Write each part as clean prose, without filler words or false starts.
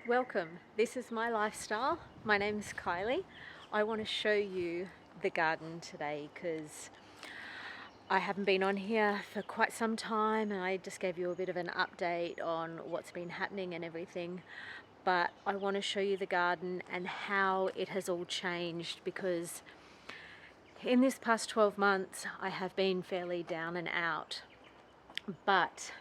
Welcome. This is my lifestyle. My name's Kale. I want to show you the garden today because I haven't been on here for quite some time and I just gave you a bit of an update on what's been happening and everything. But I want to show you the garden and how it has all changed, because in this past 12 months I have been fairly down and out, but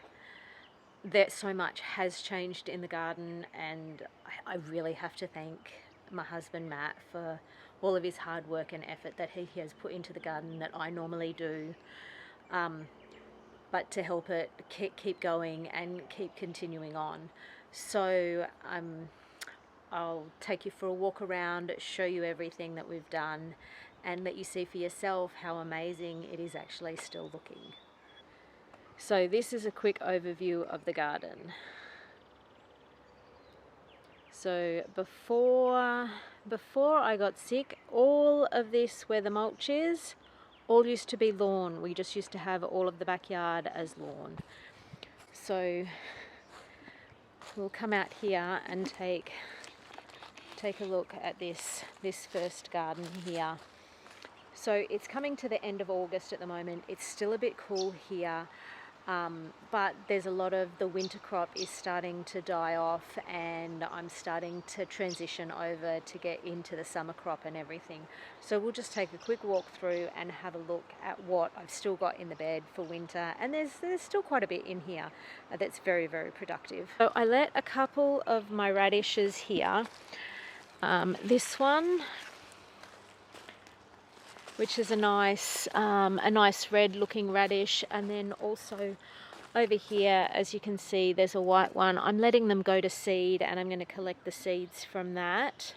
that so much has changed in the garden, and I really have to thank my husband Matt for all of his hard work and effort that he has put into the garden that I normally do, but to help it keep going and keep continuing on. So I'll take you for a walk around, show you everything that we've done, and let you see for yourself how amazing it is actually still looking. So this is a quick overview of the garden. So before I got sick, all of this where the mulch is, all used to be lawn. We just used to have all of the backyard as lawn. So we'll come out here and take a look at this first garden here. So it's coming to the end of August at the moment. It's still a bit cool here. But there's a lot of the winter crop is starting to die off, and I'm starting to transition over to get into the summer crop and everything. So we'll just take a quick walk through and have a look at what I've still got in the bed for winter, and there's still quite a bit in here that's very, very productive. So I let a couple of my radishes here, this one, which is a nice red looking radish, and then also over here, as you can see, there's a white one. I'm letting them go to seed, and I'm going to collect the seeds from that.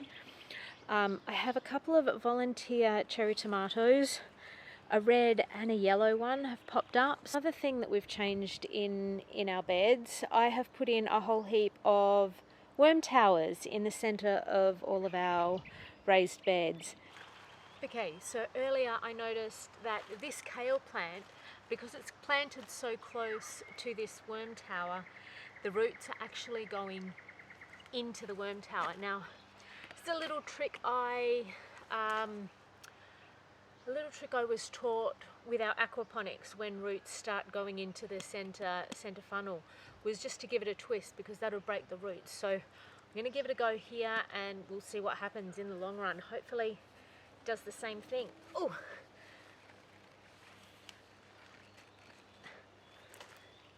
I have a couple of volunteer cherry tomatoes, a red and a yellow one have popped up. Another thing that we've changed in our beds, I have put in a whole heap of worm towers in the center of all of our raised beds. Okay, so earlier I noticed that this kale plant, because it's planted so close to this worm tower, the roots are actually going into the worm tower. Now, it's a little trick I was taught with our aquaponics when roots start going into the center funnel, was just to give it a twist, because that'll break the roots. So I'm going to give it a go here and we'll see what happens in the long run. Hopefully does the same thing. Oh,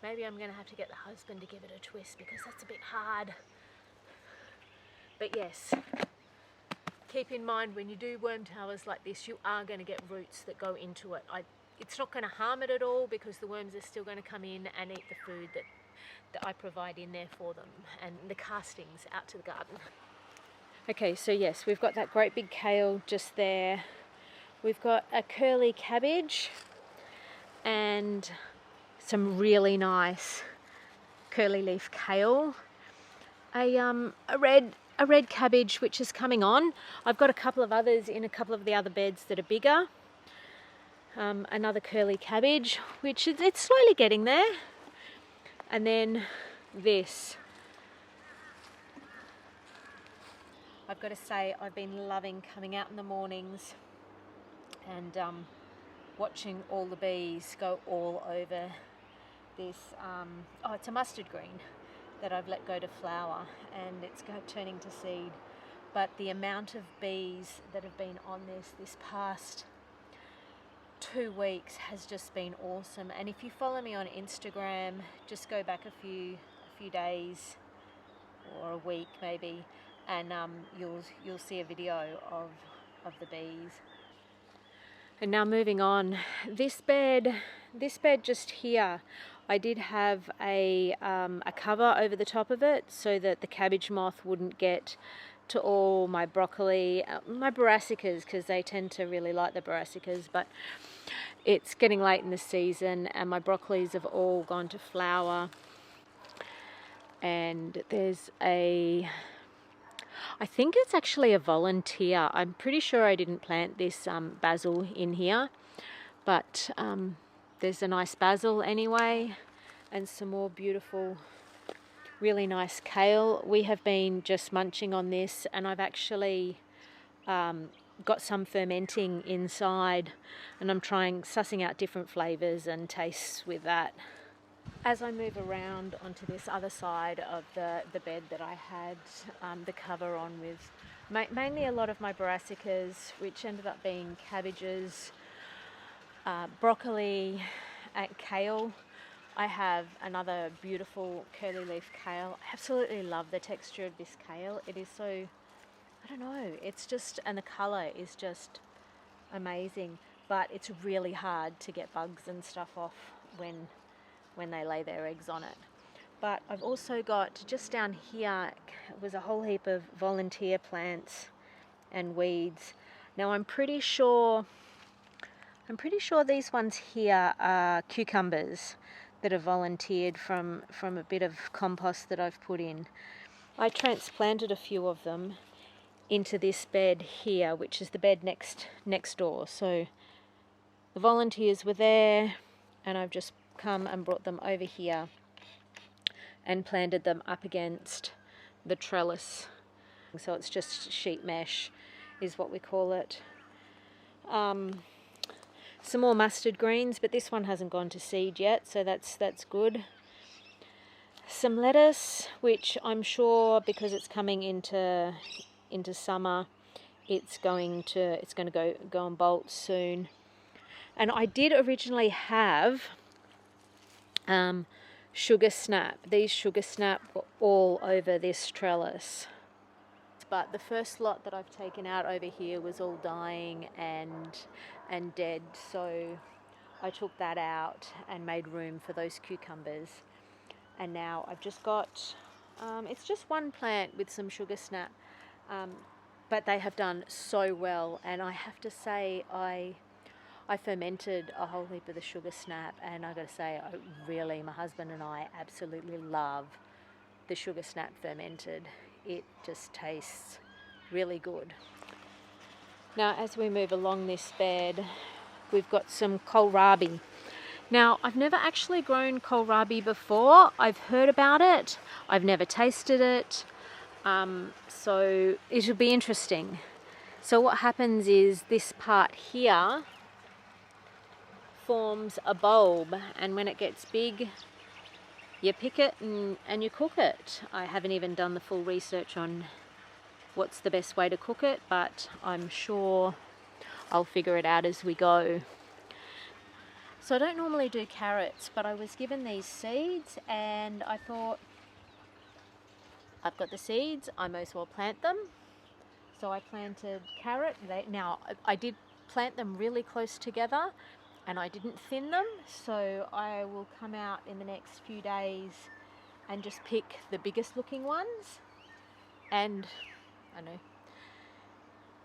maybe I'm going to have to get the husband to give it a twist, because that's a bit hard. But yes, keep in mind when you do worm towers like this, you are going to get roots that go into it. It's not going to harm it at all, because the worms are still going to come in and eat the food that I provide in there for them, and the castings out to the garden. Okay, so yes, we've got that great big kale just there. We've got a curly cabbage and some really nice curly leaf kale. A red cabbage which is coming on. I've got a couple of others in a couple of the other beds that are bigger. Another curly cabbage, which it's slowly getting there. And then this. I've got to say, I've been loving coming out in the mornings and watching all the bees go all over this. It's a mustard green that I've let go to flower, and it's turning to seed. But the amount of bees that have been on this past 2 weeks has just been awesome. And if you follow me on Instagram, just go back a few days or a week maybe, and you'll see a video of the bees. And now moving on, this bed just here, I did have a cover over the top of it so that the cabbage moth wouldn't get to all my broccoli, my brassicas, because they tend to really like the brassicas. But it's getting late in the season and my broccolis have all gone to flower. And there's I think it's actually a volunteer. I'm pretty sure I didn't plant this basil in here, but there's a nice basil anyway, and some more beautiful really nice kale. We have been just munching on this, and I've actually got some fermenting inside, and I'm sussing out different flavours and tastes with that. As I move around onto this other side of the bed that I had the cover on with mainly a lot of my brassicas, which ended up being cabbages, broccoli, and kale. I have another beautiful curly leaf kale. I absolutely love the texture of this kale. It is so, I don't know, it's just, and the colour is just amazing, but it's really hard to get bugs and stuff off when they lay their eggs on it. But I've also got, just down here was a whole heap of volunteer plants and weeds. Now I'm pretty sure these ones here are cucumbers that have volunteered from a bit of compost that I've put in. I transplanted a few of them into this bed here, which is the bed next door. So the volunteers were there, and I've just come and brought them over here and planted them up against the trellis. So it's just sheet mesh is what we call it. Some more mustard greens, but this one hasn't gone to seed yet, so that's good. Some lettuce, which I'm sure, because it's coming into summer, it's going to go on bolt soon. And I did originally have sugar snap. These sugar snap were all over this trellis, but the first lot that I've taken out over here was all dying and dead, so I took that out and made room for those cucumbers. And now I've just got it's just one plant with some sugar snap, but they have done so well. And I have to say, I fermented a whole heap of the sugar snap, and I got to say, my husband and I absolutely love the sugar snap fermented. It just tastes really good. Now, as we move along this bed, we've got some kohlrabi. Now, I've never actually grown kohlrabi before. I've heard about it. I've never tasted it. So it'll be interesting. So what happens is this part here forms a bulb, and when it gets big, you pick it and you cook it. I haven't even done the full research on what's the best way to cook it, but I'm sure I'll figure it out as we go. So I don't normally do carrots, but I was given these seeds and I thought, I've got the seeds, I may as well plant them. So I planted carrot. Now I did plant them really close together, and I didn't thin them, so I will come out in the next few days and just pick the biggest looking ones, and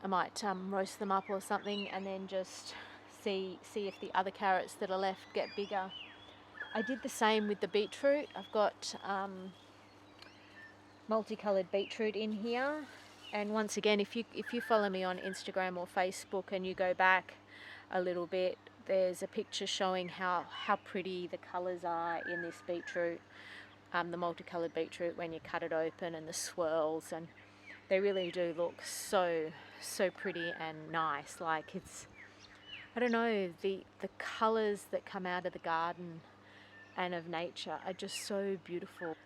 I might roast them up or something, and then just see if the other carrots that are left get bigger. I did the same with the beetroot. I've got multicoloured beetroot in here, and once again, if you follow me on Instagram or Facebook and you go back a little bit, there's a picture showing how pretty the colours are in this beetroot, the multicoloured beetroot, when you cut it open, and the swirls, and they really do look so pretty and nice. Like, it's, I don't know, the colours that come out of the garden and of nature are just so beautiful.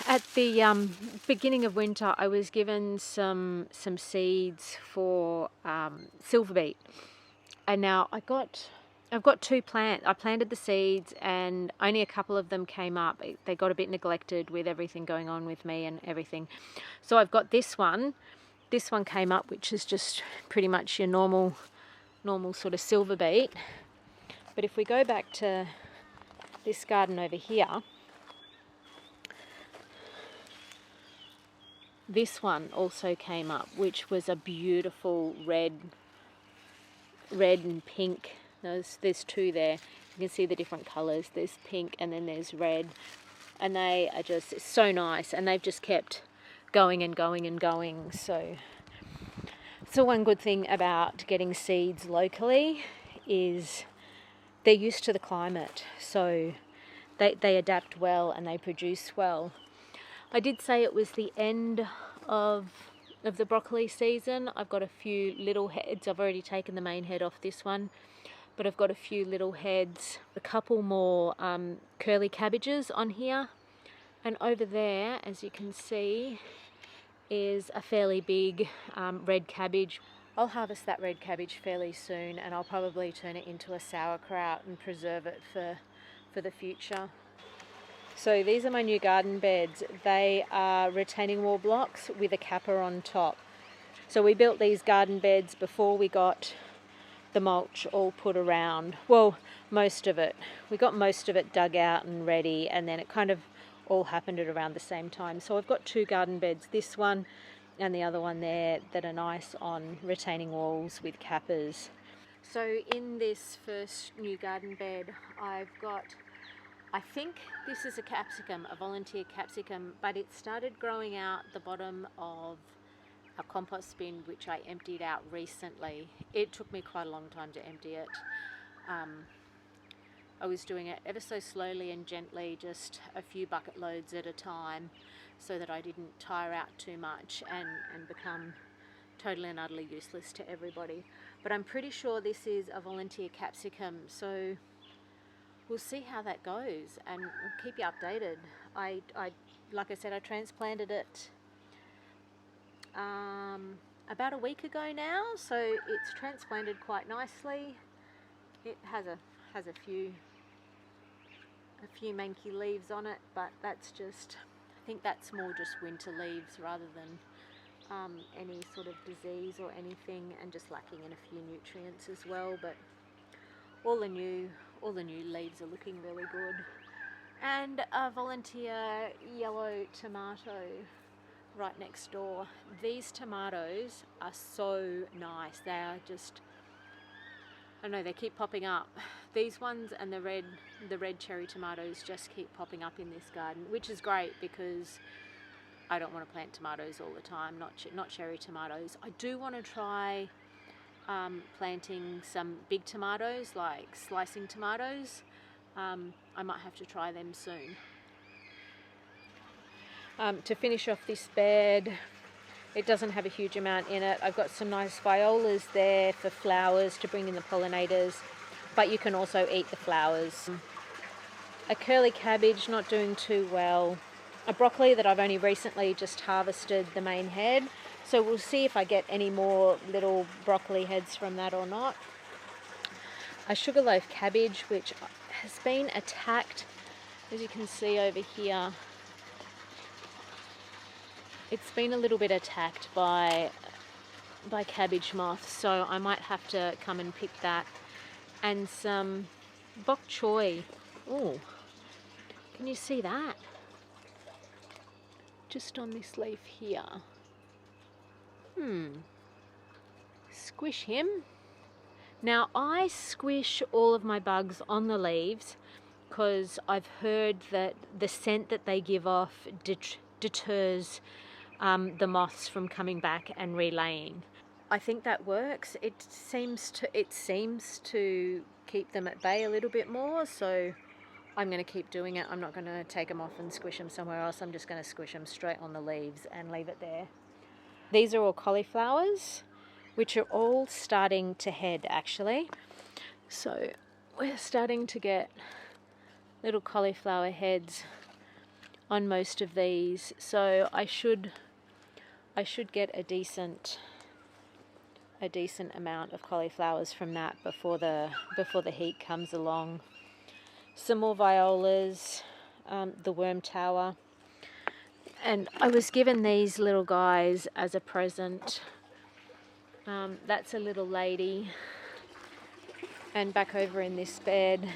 At the beginning of winter, I was given some seeds for silverbeet. And now I've got two plants. I planted the seeds and only a couple of them came up. They got a bit neglected with everything going on with me and everything. So I've got this one. This one came up, which is just pretty much your normal sort of silverbeet. But if we go back to this garden over here, this one also came up, which was a beautiful red and pink. There's two there. You can see the different colours. There's pink and then there's red, and they are just so nice, and they've just kept going and going and going. So one good thing about getting seeds locally is they're used to the climate, so they adapt well and they produce well. I did say it was the end of the broccoli season. I've got a few little heads. I've already taken the main head off this one, but I've got a few little heads, a couple more curly cabbages on here, and over there, as you can see, is a fairly big red cabbage. I'll harvest that red cabbage fairly soon, and I'll probably turn it into a sauerkraut and preserve it for the future. So these are my new garden beds. They are retaining wall blocks with a capper on top. So we built these garden beds before we got the mulch all put around. Well, most of it. We got most of it dug out and ready, and then it kind of all happened at around the same time. So I've got two garden beds, this one and the other one there, that are nice on retaining walls with cappers. So in this first new garden bed, I've got, I think this is a capsicum, a volunteer capsicum, but it started growing out the bottom of a compost bin which I emptied out recently. It took me quite a long time to empty it. I was doing it ever so slowly and gently, just a few bucket loads at a time, so that I didn't tire out too much and become totally and utterly useless to everybody. But I'm pretty sure this is a volunteer capsicum, so we'll see how that goes and we'll keep you updated. I like I said, I transplanted it about a week ago now, so it's transplanted quite nicely. It has a few manky leaves on it, but that's just, I think that's more just winter leaves rather than any sort of disease or anything, and just lacking in a few nutrients as well. But all the new leaves are looking really good. And a volunteer yellow tomato right next door. These tomatoes are so nice. They are just, I don't know, they keep popping up. These ones and the red cherry tomatoes just keep popping up in this garden, which is great because I don't want to plant tomatoes all the time, not cherry tomatoes. I do want to try planting some big tomatoes, like slicing tomatoes. I might have to try them soon. To finish off this bed, it doesn't have a huge amount in it. I've got some nice violas there for flowers to bring in the pollinators, but you can also eat the flowers. A curly cabbage, not doing too well. A broccoli that I've only recently just harvested the main head, so we'll see if I get any more little broccoli heads from that or not. A sugarloaf cabbage, which has been attacked, as you can see over here. It's been a little bit attacked by cabbage moths, so I might have to come and pick that. And some bok choy. Oh, can you see that? Just on this leaf here. Squish him. Now I squish all of my bugs on the leaves because I've heard that the scent that they give off deters the moths from coming back and relaying. I think that works. It seems to keep them at bay a little bit more, so I'm going to keep doing it. I'm not going to take them off and squish them somewhere else. I'm just going to squish them straight on the leaves and leave it there. These are all cauliflowers, which are all starting to head actually. So we're starting to get little cauliflower heads on most of these. So I should get a decent amount of cauliflowers from that before the heat comes along. Some more violas, the worm tower, and I was given these little guys as a present. That's a little lady, and back over in this bed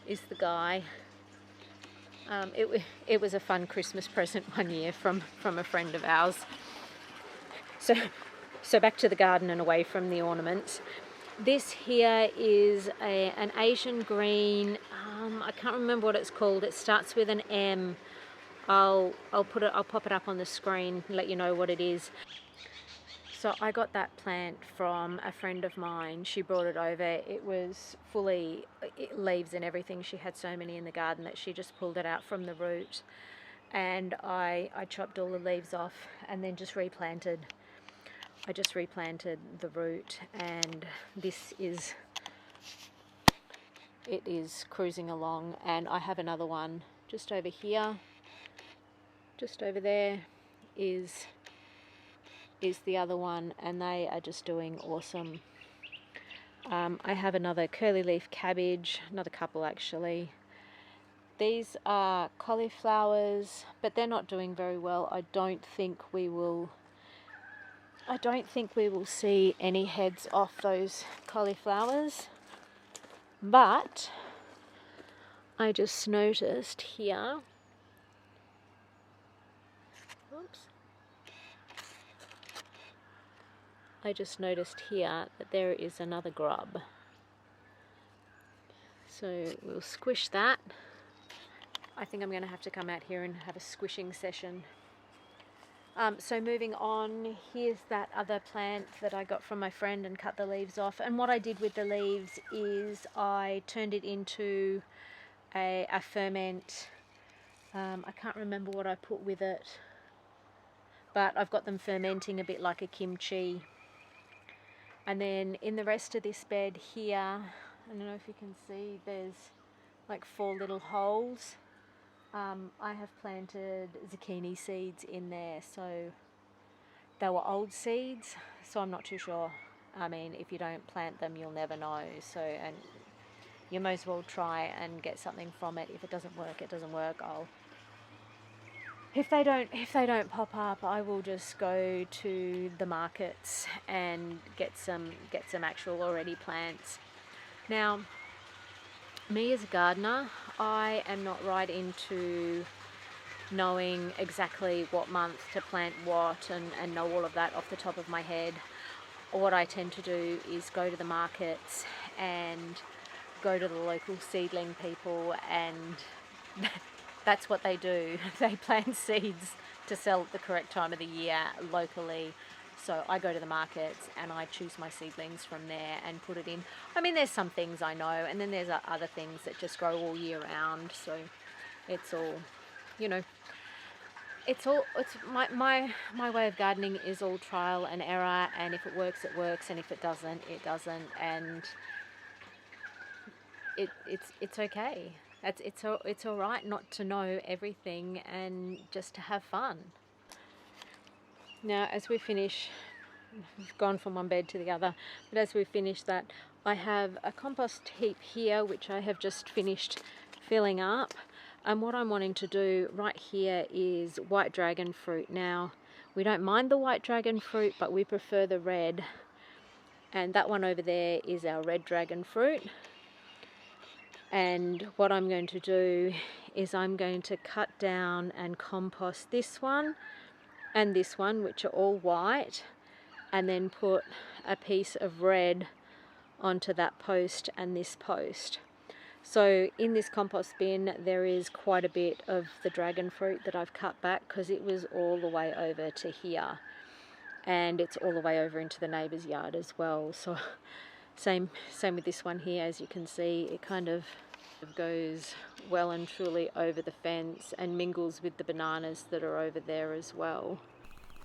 is the guy. It was a fun Christmas present one year from a friend of ours. So back to the garden and away from the ornaments. This here is an Asian green. I can't remember what it's called. It starts with an M. I'll pop it up on the screen and let you know what it is. So I got that plant from a friend of mine. She brought it over. It was fully leaves and everything. She had so many in the garden that she just pulled it out from the root. And I chopped all the leaves off and then just replanted. I just replanted the root, and it is cruising along. And I have another one just over here. Just over there is the other one, and they are just doing awesome. I have another curly leaf cabbage, another couple actually. These are cauliflowers, but they're not doing very well. I don't think we will see any heads off those cauliflowers. But I just noticed here, that there is another grub. So we'll squish that. I think I'm going to have to come out here and have a squishing session. So moving on, here's that other plant that I got from my friend and cut the leaves off. And what I did with the leaves is I turned it into a ferment. I can't remember what I put with it, but I've got them fermenting a bit like a kimchi. And then in the rest of this bed here, I don't know if you can see, there's like 4 little holes. I have planted zucchini seeds in there, so they were old seeds, so I'm not too sure. I mean, if you don't plant them, you'll never know. So, and you may as well try and get something from it. If it doesn't work, it doesn't work. If they don't pop up, I will just go to the markets and get some actual already plants. Now, me as a gardener, I am not right into knowing exactly what month to plant what and know all of that off the top of my head. What I tend to do is go to the markets and go to the local seedling people, and that's what they do. They plant seeds to sell at the correct time of the year locally. So I go to the markets and I choose my seedlings from there and put it in. I mean, there's some things I know, and then there's other things that just grow all year round. So it's all, it's my way of gardening is all trial and error. And if it works, it works, and if it doesn't, it doesn't. And it's okay. It's all right not to know everything and just to have fun. Now, as we finish, we've gone from one bed to the other, but as we finish that, I have a compost heap here which I have just finished filling up. And what I'm wanting to do right here is white dragon fruit. Now, we don't mind the white dragon fruit, but we prefer the red. And that one over there is our red dragon fruit. And what I'm going to do is I'm going to cut down and compost this one and this one, which are all white, and then put a piece of red onto that post and this post. So in this compost bin there is quite a bit of the dragon fruit that I've cut back because it was all the way over to here, and it's all the way over into the neighbour's yard as well. So same with this one here. As you can see, it kind of goes well and truly over the fence and mingles with the bananas that are over there as well.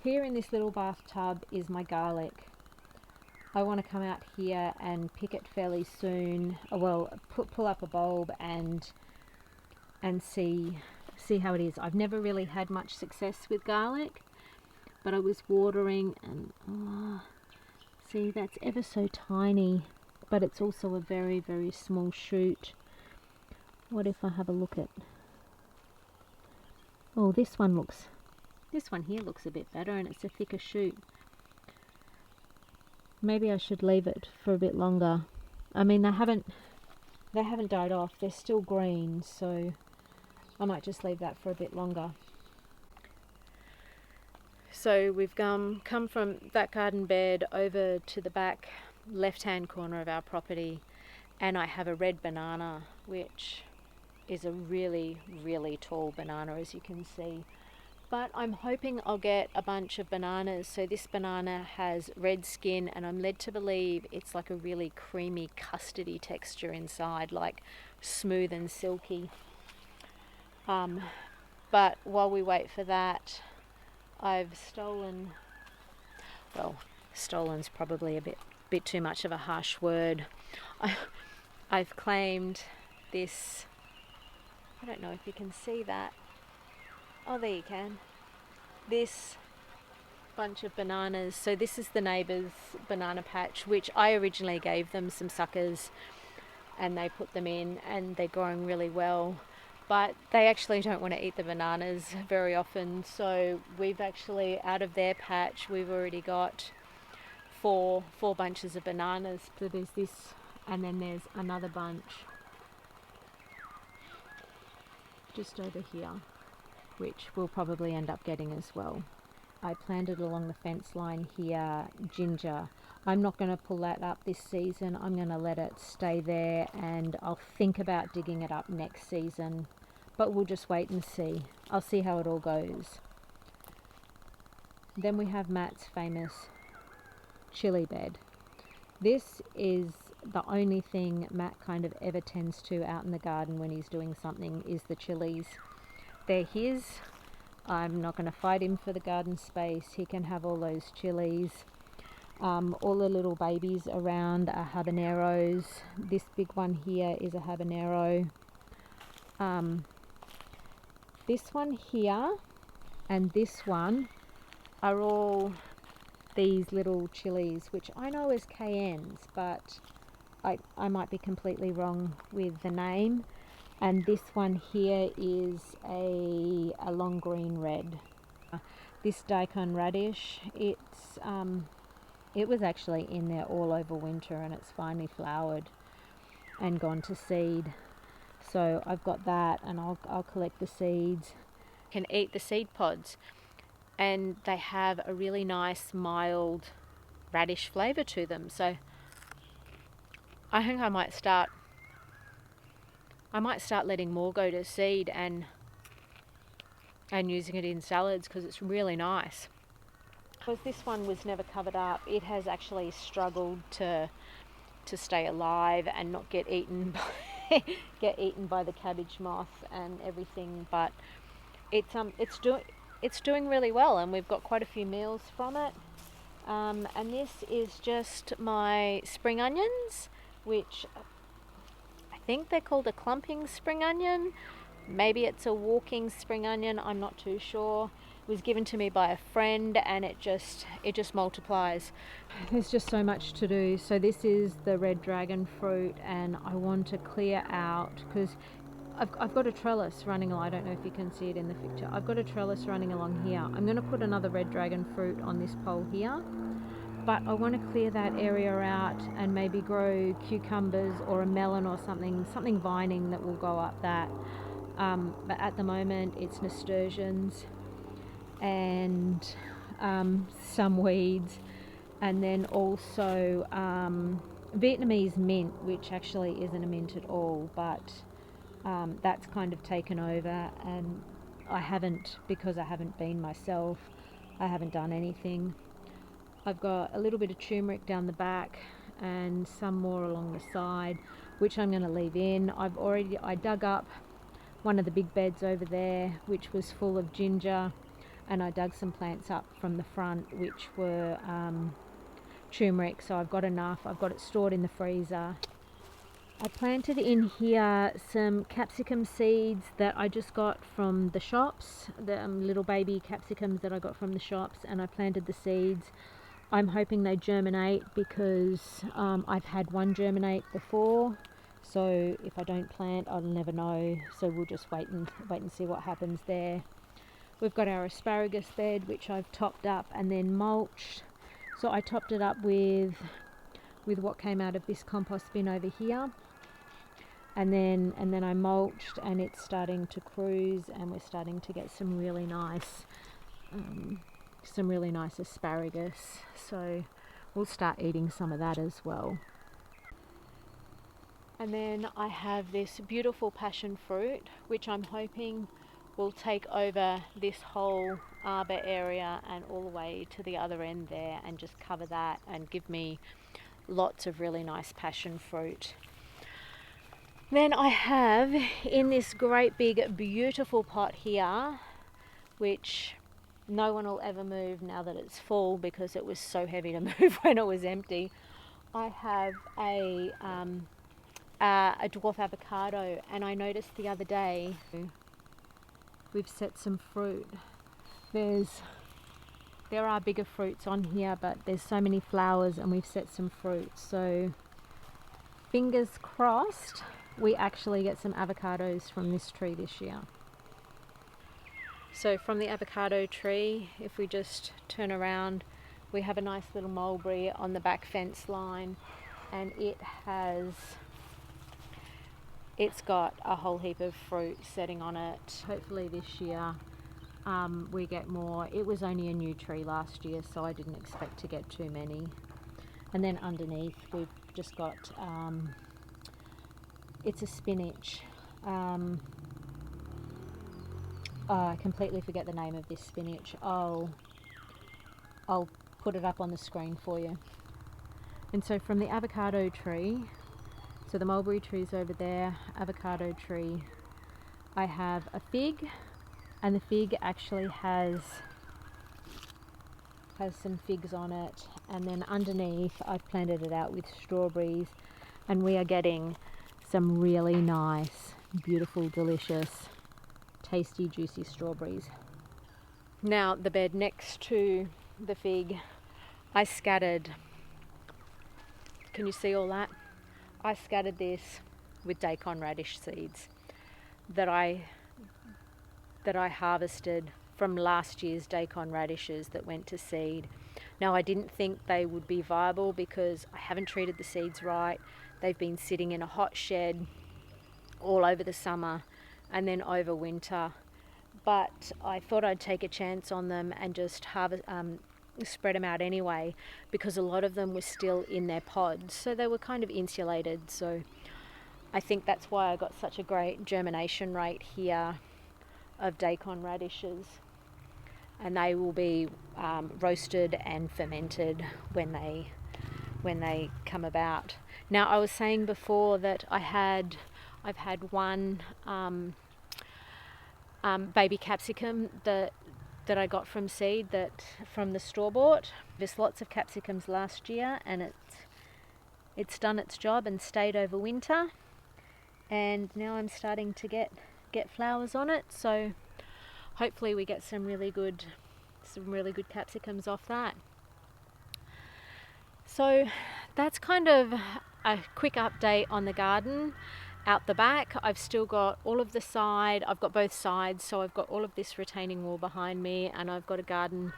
Here in this little bathtub is my garlic. I want to come out here and pick it fairly soon. Well, pull up a bulb and see how it is. I've never really had much success with garlic, but I was watering and see, that's ever so tiny, but it's also a very, very small shoot. What if I have a look at, oh, this one here looks a bit better, and it's a thicker shoot. Maybe I should leave it for a bit longer. I mean, they haven't died off, they're still green, so I might just leave that for a bit longer. So we've come from that garden bed over to the back left-hand corner of our property, and I have a red banana, which is a really, really tall banana, as you can see. but I'm hoping I'll get a bunch of bananas. So this banana has red skin, and I'm led to believe it's like a really creamy custardy texture inside, like smooth and silky. But while we wait for that, I've stolen, well, stolen's probably a bit too much of a harsh word. I've claimed this, I don't know if you can see that. Oh, there you can. This bunch of bananas. So this is the neighbour's banana patch, which I originally gave them some suckers and they put them in, and they're growing really well. But they actually don't want to eat the bananas very often. So we've actually, out of their patch, we've already got four bunches of bananas. So there's this, and then there's another bunch just over here, which we'll probably end up getting as well. I planted along the fence line here ginger. I'm not going to pull that up this season. I'm going to let it stay there, and I'll think about digging it up next season, but we'll just wait and see. I'll see how it all goes. Then we have Matt's famous chili bed. This is the only thing Matt kind of ever tends to out in the garden when he's doing something, is the chilies. They're his. I'm not going to fight him for the garden space. He can have all those chilies. All the little babies around are habaneros. This big one here is a habanero. This one here and this one are all these little chilies, which I know as cayennes, but I might be completely wrong with the name. And this one here is a long green red. This daikon radish, it was actually in there all over winter, and it's finally flowered and gone to seed. So I've got that, and I'll collect the seeds. Can eat the seed pods, and they have a really nice mild radish flavour to them. So I think I might start letting more go to seed and using it in salads, because it's really nice. Because this one was never covered up, it has actually struggled to stay alive and not get eaten by the cabbage moth and everything. But it's doing really well, and we've got quite a few meals from it. And this is just my spring onions, which I think they're called a clumping spring onion. Maybe it's a walking spring onion, I'm not too sure. It was given to me by a friend, and it just multiplies. There's just so much to do. So this is the red dragon fruit, and I want to clear out, because I've got a trellis running along. I don't know if you can see it in the picture. I've got a trellis running along here. I'm going to put another red dragon fruit on this pole here, but I want to clear that area out and maybe grow cucumbers or a melon or something vining that will go up that. But at the moment it's nasturtiums and some weeds, and then also Vietnamese mint, which actually isn't a mint at all, but that's kind of taken over, and because I haven't been myself, I haven't done anything. I've got a little bit of turmeric down the back and some more along the side, which I'm going to leave in. I dug up one of the big beds over there, which was full of ginger, and I dug some plants up from the front, which were turmeric. So I've got enough. I've got it stored in the freezer. I planted in here some capsicum seeds that I just got from the shops, the little baby capsicums that I got from the shops, and I planted the seeds. I'm hoping they germinate, because I've had one germinate before, so if I don't plant, I'll never know. So we'll just wait and see what happens there. We've got our asparagus bed, which I've topped up and then mulched. So I topped it up with what came out of this compost bin over here, and then I mulched, and it's starting to cruise, and we're starting to get some really nice asparagus. So we'll start eating some of that as well. And then I have this beautiful passion fruit, which I'm hoping will take over this whole arbor area and all the way to the other end there and just cover that and give me lots of really nice passion fruit. Then I have in this great big beautiful pot here, which no one will ever move now that it's full because it was so heavy to move when it was empty. I have a dwarf avocado, and I noticed the other day we've set some fruit. There are bigger fruits on here, but there's so many flowers and we've set some fruit. So fingers crossed we actually get some avocados from this tree this year. So from the avocado tree, if we just turn around, we have a nice little mulberry on the back fence line, and it's got a whole heap of fruit setting on it. Hopefully this year we get more. It was only a new tree last year, so I didn't expect to get too many. And then underneath we've just got it's a spinach. I completely forget the name of this spinach. I'll put it up on the screen for you. And so from the avocado tree, so the mulberry tree's over there, avocado tree, I have a fig, and the fig actually has some figs on it. And then underneath I've planted it out with strawberries, and we are getting some really nice, beautiful, delicious, tasty, juicy strawberries. Now the bed next to the fig, I scattered, can you see all that? I scattered this with daikon radish seeds that I harvested from last year's daikon radishes that went to seed. Now I didn't think they would be viable because I haven't treated the seeds right. They've been sitting in a hot shed all over the summer and then over winter. But I thought I'd take a chance on them and just spread them out anyway, because a lot of them were still in their pods, so they were kind of insulated. So I think that's why I got such a great germination rate here of daikon radishes, and they will be roasted and fermented when they come about. Now I was saying before that I've had one baby capsicum that I got from seed, from the store bought. There's lots of capsicums last year, and it's done its job and stayed over winter, and now I'm starting to get flowers on it, so hopefully we get some really good capsicums off that. So that's kind of a quick update on the garden. Out the back, I've still got all of the side, I've got both sides, so I've got all of this retaining wall behind me, and I've got a garden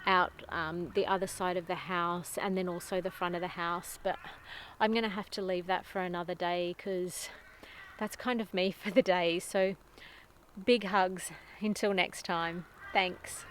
out the other side of the house, and then also the front of the house. But I'm going to have to leave that for another day because that's kind of me for the day. So big hugs until next time. Thanks.